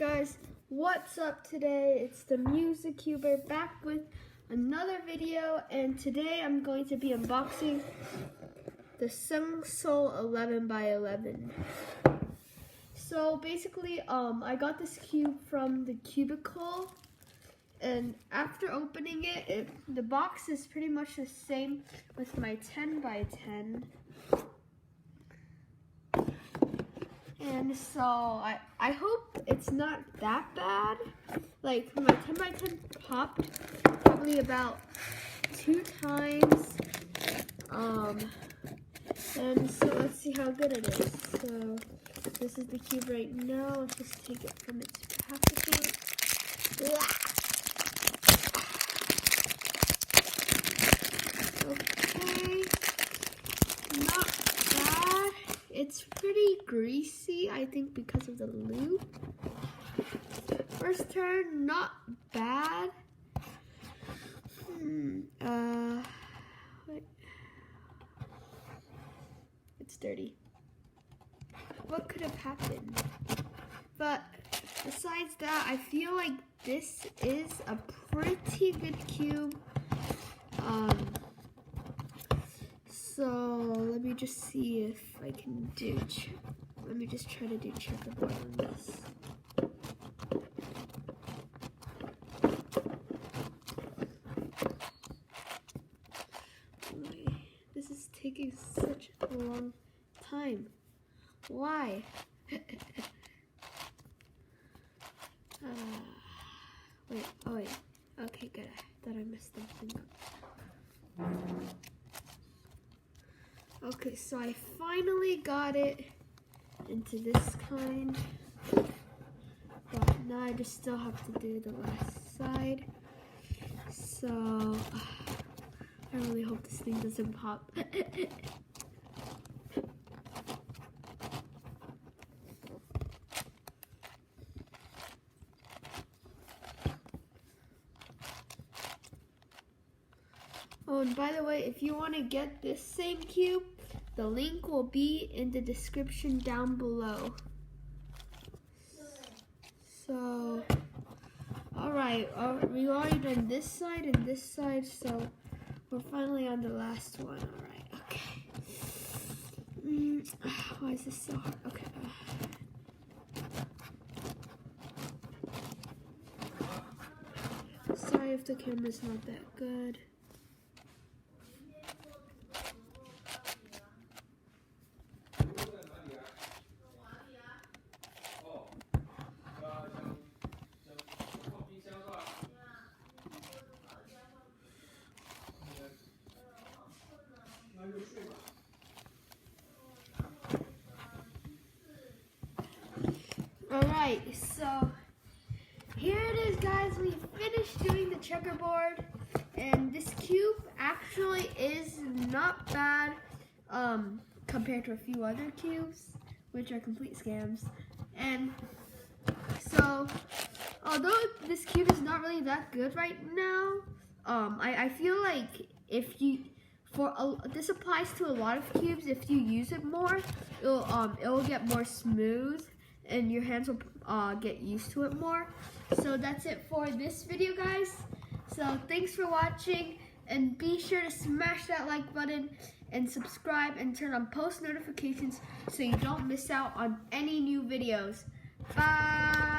guys, what's up today? It's the Music Cuber back with another video, and today I'm going to be unboxing the ShengShou 11x11. So basically, I got this cube from the cubicle, and after opening it, the box is pretty much the same with my 10x10. And so I hope it's not that bad. Like my 10x10 popped probably about 2 times. And so let's see how good it is. So this is the cube right now. Let's just take it from its packaging. Okay, not bad. It's pretty greasy, I think, because of the loop. First turn, not bad. Wait. It's dirty. What could have happened? But besides that, I feel like this is a pretty good cube. So let me just see if I can do. Let me just try to do checkerboard on this. This is taking such a long time. Why? Wait. Oh wait. Okay, good. I thought I messed something up. Okay, so I finally got it into this kind, but now I just still have to do the last side. So I really hope this thing doesn't pop. Oh, and by the way, if you want to get this same cube, the link will be in the description down below. So, alright, we've already done this side and this side, so we're finally on the last one. Alright, okay. Why is this so hard? Okay. Sorry if the camera's not that good. Alright, so here it is, guys. We finished doing the checkerboard, and this cube actually is not bad compared to a few other cubes, which are complete scams. And so, although this cube is not really that good right now, I feel like this applies to a lot of cubes. If you use it more, it'll get more smooth, and your hands will get used to it more. So that's it for this video, guys. So thanks for watching, and be sure to smash that like button and subscribe and turn on post notifications so you don't miss out on any new videos. Bye!